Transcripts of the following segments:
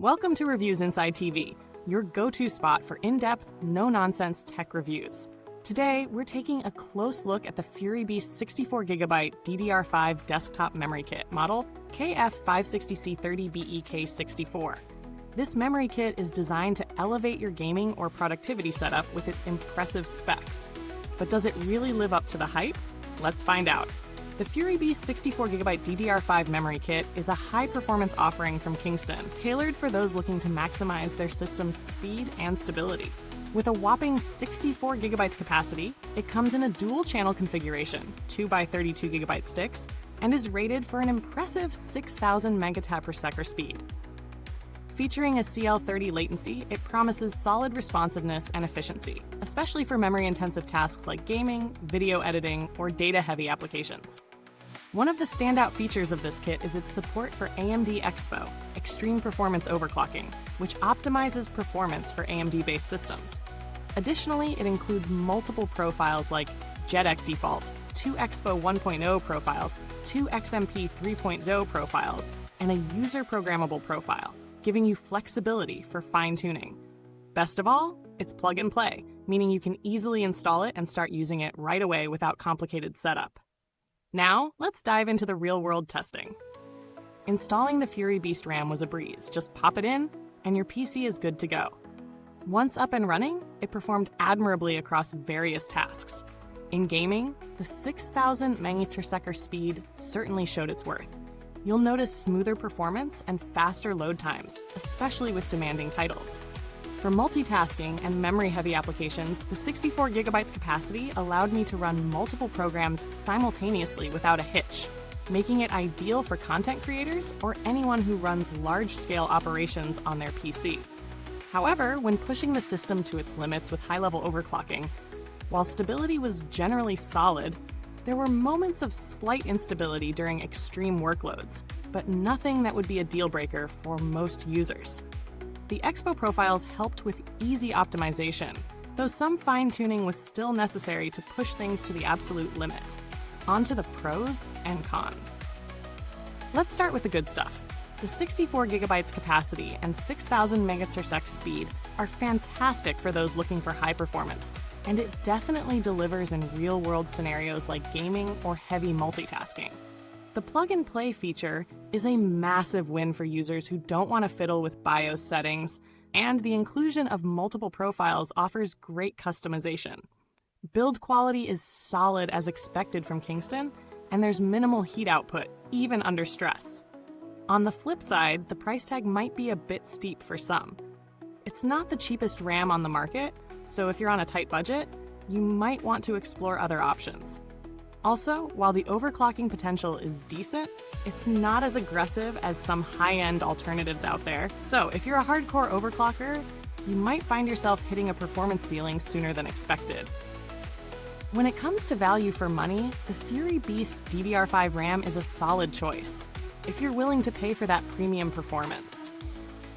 Welcome to Reviews Inside TV, your go-to spot for in-depth, no-nonsense tech reviews. Today, we're taking a close look at the Fury Beast 64GB DDR5 Desktop Memory Kit model KF560C30BEK64. This memory kit is designed to elevate your gaming or productivity setup with its impressive specs. But does it really live up to the hype? Let's find out. The Fury Beast 64GB DDR5 Memory Kit is a high-performance offering from Kingston, tailored for those looking to maximize their system's speed and stability. With a whopping 64GB capacity, it comes in a dual-channel configuration, 2x32GB sticks, and is rated for an impressive 6,000 megatap/second speed. Featuring a CL30 latency, it promises solid responsiveness and efficiency, especially for memory-intensive tasks like gaming, video editing, or data-heavy applications. One of the standout features of this kit is its support for AMD EXPO, Extreme Performance Overclocking, which optimizes performance for AMD-based systems. Additionally, it includes multiple profiles like JEDEC default, 2 EXPO 1.0 profiles, 2 XMP 3.0 profiles, and a user-programmable profile, giving you flexibility for fine-tuning. Best of all, it's plug and play, meaning you can easily install it and start using it right away without complicated setup. Now, let's dive into the real-world testing. Installing the Fury Beast RAM was a breeze. Just pop it in, and your PC is good to go. Once up and running, it performed admirably across various tasks. In gaming, the 6,000 megatap/second speed certainly showed its worth. You'll notice smoother performance and faster load times, especially with demanding titles. For multitasking and memory-heavy applications, the 64GB capacity allowed me to run multiple programs simultaneously without a hitch, making it ideal for content creators or anyone who runs large-scale operations on their PC. However, when pushing the system to its limits with high-level overclocking, while stability was generally solid, there were moments of slight instability during extreme workloads, but nothing that would be a deal-breaker for most users. The EXPO profiles helped with easy optimization, though some fine-tuning was still necessary to push things to the absolute limit. On to the pros and cons. Let's start with the good stuff. The 64GB capacity and 6,000 megatap/second speed are fantastic for those looking for high performance, and it definitely delivers in real-world scenarios like gaming or heavy multitasking. The plug-and-play feature is a massive win for users who don't want to fiddle with BIOS settings, and the inclusion of multiple profiles offers great customization. Build quality is solid as expected from Kingston, and there's minimal heat output, even under stress. On the flip side, the price tag might be a bit steep for some. It's not the cheapest RAM on the market, so if you're on a tight budget, you might want to explore other options. Also, while the overclocking potential is decent, it's not as aggressive as some high-end alternatives out there. So if you're a hardcore overclocker, you might find yourself hitting a performance ceiling sooner than expected. When it comes to value for money, the Fury Beast DDR5 RAM is a solid choice, if you're willing to pay for that premium performance.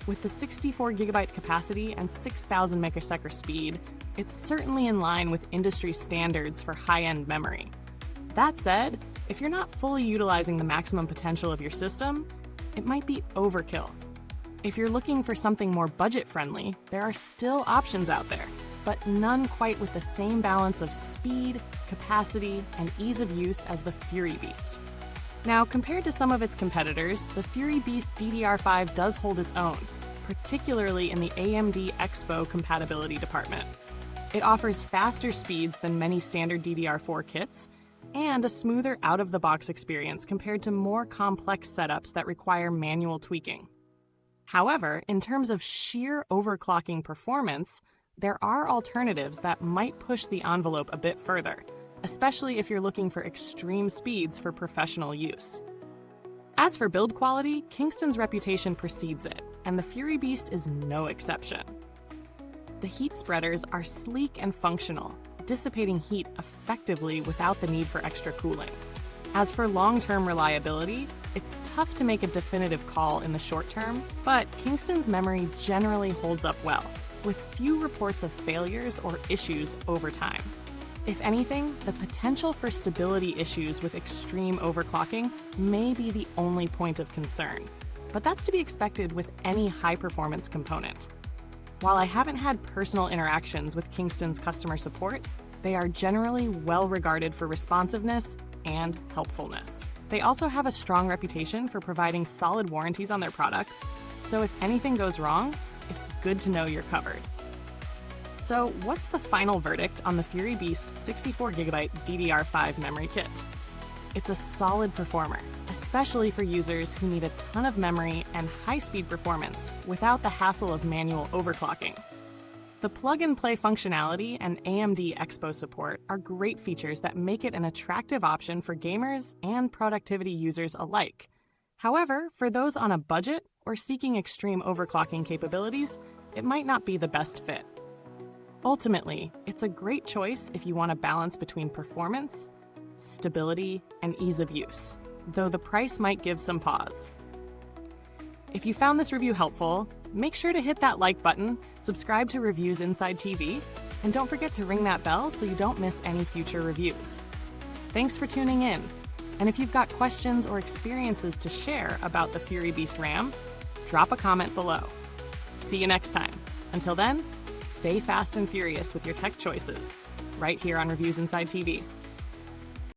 With the 64GB capacity and 6,000 megasecond speed, it's certainly in line with industry standards for high-end memory. That said, if you're not fully utilizing the maximum potential of your system, it might be overkill. If you're looking for something more budget-friendly, there are still options out there, but none quite with the same balance of speed, capacity, and ease of use as the Fury Beast. Now, compared to some of its competitors, the Fury Beast DDR5 does hold its own, particularly in the AMD EXPO compatibility department. It offers faster speeds than many standard DDR4 kits, and a smoother out-of-the-box experience compared to more complex setups that require manual tweaking. However, in terms of sheer overclocking performance, there are alternatives that might push the envelope a bit further, especially if you're looking for extreme speeds for professional use. As for build quality, Kingston's reputation precedes it, and the Fury Beast is no exception. The heat spreaders are sleek and functional, dissipating heat effectively without the need for extra cooling. As for long-term reliability, it's tough to make a definitive call in the short term, but Kingston's memory generally holds up well, with few reports of failures or issues over time. If anything, the potential for stability issues with extreme overclocking may be the only point of concern. but that's to be expected with any high-performance component. While I haven't had personal interactions with Kingston's customer support, they are generally well regarded for responsiveness and helpfulness. They also have a strong reputation for providing solid warranties on their products, so if anything goes wrong, it's good to know you're covered. So what's the final verdict on the Fury Beast 64GB DDR5 memory kit? It's a solid performer, especially for users who need a ton of memory and high-speed performance without the hassle of manual overclocking. The plug-and-play functionality and AMD EXPO support are great features that make it an attractive option for gamers and productivity users alike. However, for those on a budget or seeking extreme overclocking capabilities, it might not be the best fit. Ultimately, it's a great choice if you want a balance between performance, stability, and ease of use, though the price might give some pause. If you found this review helpful, make sure to hit that like button, subscribe to Reviews Inside TV, and don't forget to ring that bell so you don't miss any future reviews. Thanks for tuning in, and if you've got questions or experiences to share about the Fury Beast RAM, drop a comment below. See you next time. Until then, stay fast and furious with your tech choices, right here on Reviews Inside TV.